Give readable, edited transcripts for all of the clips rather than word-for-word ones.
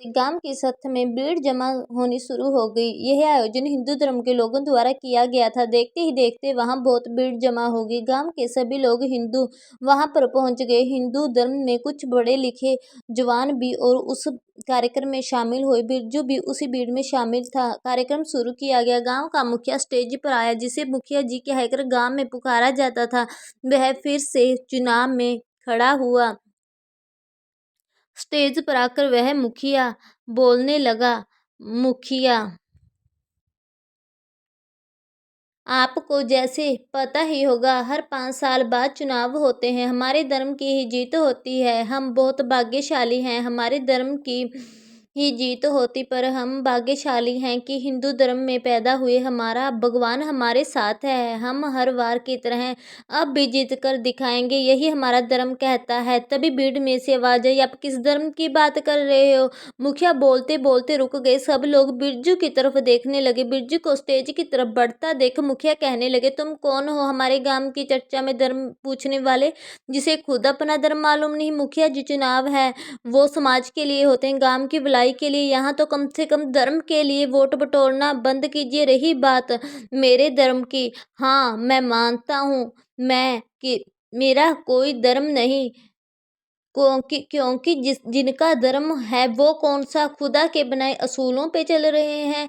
गांव के सत्र में भीड़ जमा होनी शुरू हो गई। यह आयोजन हिंदू धर्म के लोगों द्वारा किया गया था। देखते ही देखते वहां बहुत भीड़ जमा हो गई। गांव के सभी लोग हिंदू वहां पर पहुंच गए। हिंदू धर्म में कुछ पढ़े लिखे जवान भी और उस कार्यक्रम में शामिल हुए। बिरजू भी उसी भीड़ में शामिल था। कार्यक्रम शुरू किया गया। गांव का मुखिया स्टेज पर आया, जिसे मुखिया जी कहकर गांव में पुकारा जाता था। वह फिर से चुनाव में खड़ा हुआ। स्टेज पर आकर वह मुखिया बोलने लगा। मुखिया, आपको जैसे पता ही होगा, हर 5 साल बाद चुनाव होते हैं। हमारे धर्म की ही जीत होती है। हम बहुत भाग्यशाली हैं। हमारे धर्म की ही जीत होती, पर हम भाग्यशाली हैं कि हिंदू धर्म में पैदा हुए। हमारा भगवान हमारे साथ है। हम हर बार की तरह अब भी जीत कर दिखाएंगे, यही हमारा धर्म कहता है। तभी भीड़ में से आवाज आई, आप किस धर्म की बात कर रहे हो? मुखिया बोलते बोलते रुक गए। सब लोग बिरजू की तरफ देखने लगे। बिरजू को स्टेज की तरफ बढ़ता देख मुखिया कहने लगे, तुम कौन हो हमारे गांव की चर्चा में धर्म पूछने वाले, जिसे खुद अपना धर्म मालूम नहीं? मुखिया जी, चुनाव है वो समाज के लिए होते हैं, गांव की भलाई के लिए। यहाँ तो कम से कम धर्म के लिए वोट बटोरना बंद कीजिए। रही बात मेरे धर्म की, हाँ मैं मानता हूँ मैं कि मेरा कोई धर्म नहीं, क्योंकि जिनका धर्म है वो कौन सा खुदा के बनाए असूलों पे चल रहे हैं।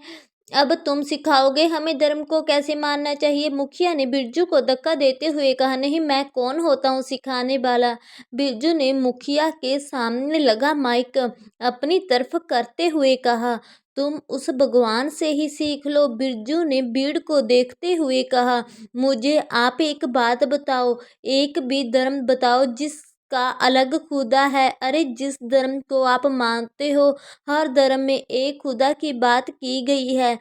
अब तुम सिखाओगे हमें धर्म को कैसे मानना चाहिए? मुखिया ने बिरजू को धक्का देते हुए कहा। नहीं, मैं कौन होता हूँ सिखाने वाला? बिरजू ने मुखिया के सामने लगा माइक अपनी तरफ करते हुए कहा। तुम उस भगवान से ही सीख लो। बिरजू ने भीड़ को देखते हुए कहा। मुझे आप एक बात बताओ, एक भी धर्म बताओ जिसका अलग खुदा है। अरे जिस धर्म को आप मानते हो, हर धर्म में एक खुदा की बात की गई है।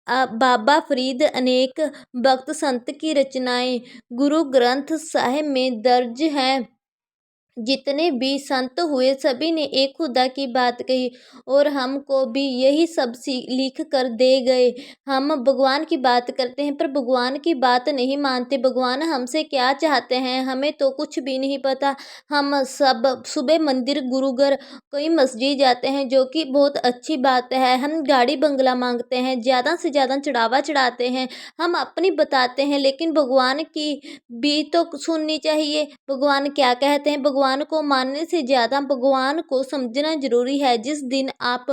बाबा फरीद अनेक भक्त संत की रचनाएं गुरु ग्रंथ साहिब में दर्ज हैं। जितने भी संत हुए सभी ने एक खुदा की बात कही, और हमको भी यही सब लिख कर दे गए। हम भगवान की बात करते हैं पर भगवान की बात नहीं मानते। भगवान हमसे क्या चाहते हैं हमें तो कुछ भी नहीं पता। हम सब सुबह मंदिर, गुरुघर, कई मस्जिद जाते हैं, जो कि बहुत अच्छी बात है। हम गाड़ी बंगला मांगते हैं, ज़्यादा से ज़्यादा चढ़ावा चढ़ाते हैं, हम अपनी बताते हैं, लेकिन भगवान की भी तो सुननी चाहिए। भगवान क्या कहते हैं? भगवान को मानने से ज़्यादा भगवान को समझना जरूरी है। जिस दिन आप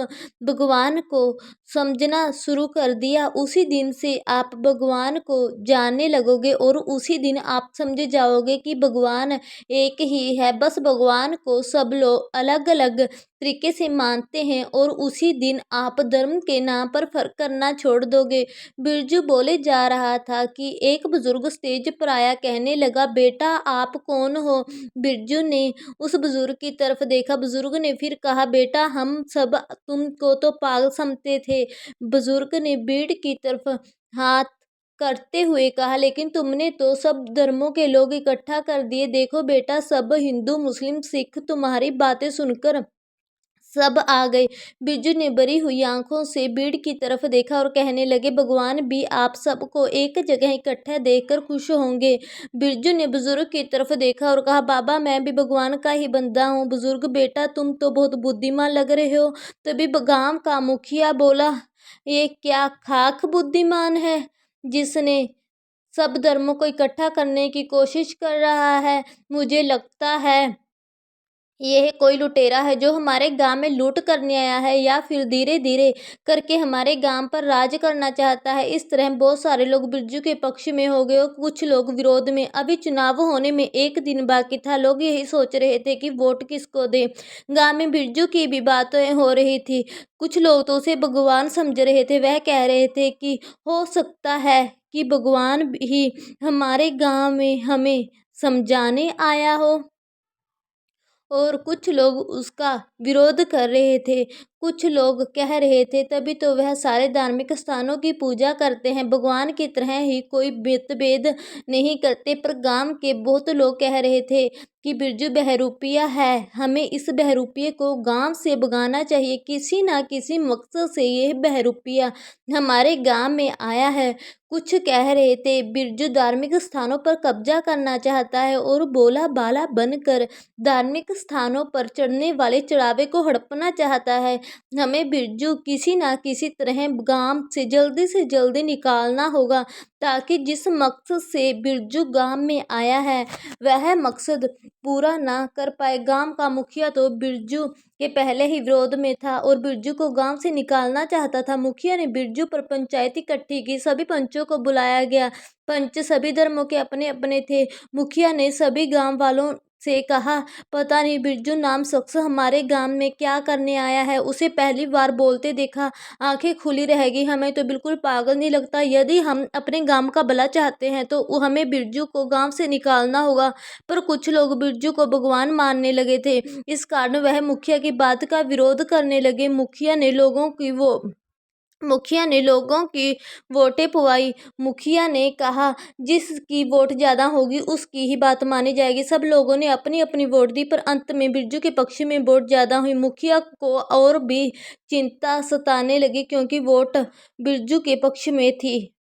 भगवान को समझना शुरू कर दिया, उसी दिन से आप भगवान को जानने लगोगे, और उसी दिन आप समझ जाओगे कि भगवान एक ही है। बस भगवान को सब लोग अलग अलग तरीके से मानते हैं, और उसी दिन आप धर्म के नाम पर फर्क करना छोड़ दोगे। बिरजू बोले जा रहा था कि एक बुजुर्ग स्टेज पर आया, कहने लगा, बेटा आप कौन हो? बिरजू ने उस बुजुर्ग की तरफ देखा। बुजुर्ग ने फिर कहा, बेटा हम सब तुमको तो पागल समझते थे। बुजुर्ग ने भीड़ की तरफ हाथ करते हुए कहा, लेकिन तुमने तो सब धर्मों के लोग इकट्ठा कर दिए। देखो बेटा, सब हिंदू मुस्लिम सिख तुम्हारी बातें सुनकर सब आ गए। बिरजू ने भरी हुई आंखों से भीड़ की तरफ देखा और कहने लगे, भगवान भी आप सबको एक जगह इकट्ठा देखकर खुश होंगे। बिरजू ने बुजुर्ग की तरफ देखा और कहा, बाबा मैं भी भगवान का ही बंदा हूँ। बुजुर्ग, बेटा तुम तो बहुत बुद्धिमान लग रहे हो। तभी गांव का मुखिया बोला, ये क्या खाक बुद्धिमान है जिसने सब धर्मों को इकट्ठा करने की कोशिश कर रहा है? मुझे लगता है यह कोई लुटेरा है जो हमारे गांव में लूट करने आया है, या फिर धीरे धीरे करके हमारे गांव पर राज करना चाहता है। इस तरह बहुत सारे लोग बिरजू के पक्ष में हो गए और कुछ लोग विरोध में। अभी चुनाव होने में एक दिन बाकी था। लोग यही सोच रहे थे कि वोट किसको दें। गांव में बिरजू की भी बातें हो रही थी। कुछ लोग तो उसे भगवान समझ रहे थे। वह कह रहे थे कि हो सकता है कि भगवान ही हमारे गांव में हमें समझाने आया हो, और कुछ लोग उसका विरोध कर रहे थे। कुछ लोग कह रहे थे, तभी तो वह सारे धार्मिक स्थानों की पूजा करते हैं, भगवान की तरह ही कोई भेद नहीं करते। पर गांव के बहुत लोग कह रहे थे कि बिरजू बहरूपिया है, हमें इस बहरूपिये को गांव से भगाना चाहिए। किसी ना किसी मकसद से यह बहरूपिया हमारे गांव में आया है। कुछ कह रहे थे बिरजू धार्मिक स्थानों पर कब्जा करना चाहता है, और बोला बाला बनकर धार्मिक स्थानों पर चढ़ने वाले चढ़ावे को हड़पना चाहता है। हमें बिरजू किसी ना किसी तरह गांव से जल्दी निकालना होगा, ताकि जिस मकसद से बिरजू गांव में आया है वह मकसद पूरा ना कर पाए। गांव का मुखिया तो बिरजू के पहले ही विरोध में था और बिरजू को गांव से निकालना चाहता था। मुखिया ने बिरजू पर पंचायत इकट्ठी की, सभी पंचों को बुलाया गया। पंच सभी धर्मों के अपने अपने थे। मुखिया ने सभी गांव वालों से कहा, पता नहीं बिरजू नाम शख्स हमारे गांव में क्या करने आया है, उसे पहली बार बोलते देखा, आंखें खुली रहेगी। हमें तो बिल्कुल पागल नहीं लगता। यदि हम अपने गांव का भला चाहते हैं तो हमें बिरजू को गांव से निकालना होगा। पर कुछ लोग बिरजू को भगवान मानने लगे थे, इस कारण वह मुखिया की बात का विरोध करने लगे। मुखिया ने लोगों की वोटें पुआई। मुखिया ने कहा, जिसकी वोट ज़्यादा होगी उसकी ही बात मानी जाएगी। सब लोगों ने अपनी अपनी वोट दी, पर अंत में बिरजू के पक्ष में वोट ज़्यादा हुई। मुखिया को और भी चिंता सताने लगी, क्योंकि वोट बिरजू के पक्ष में थी।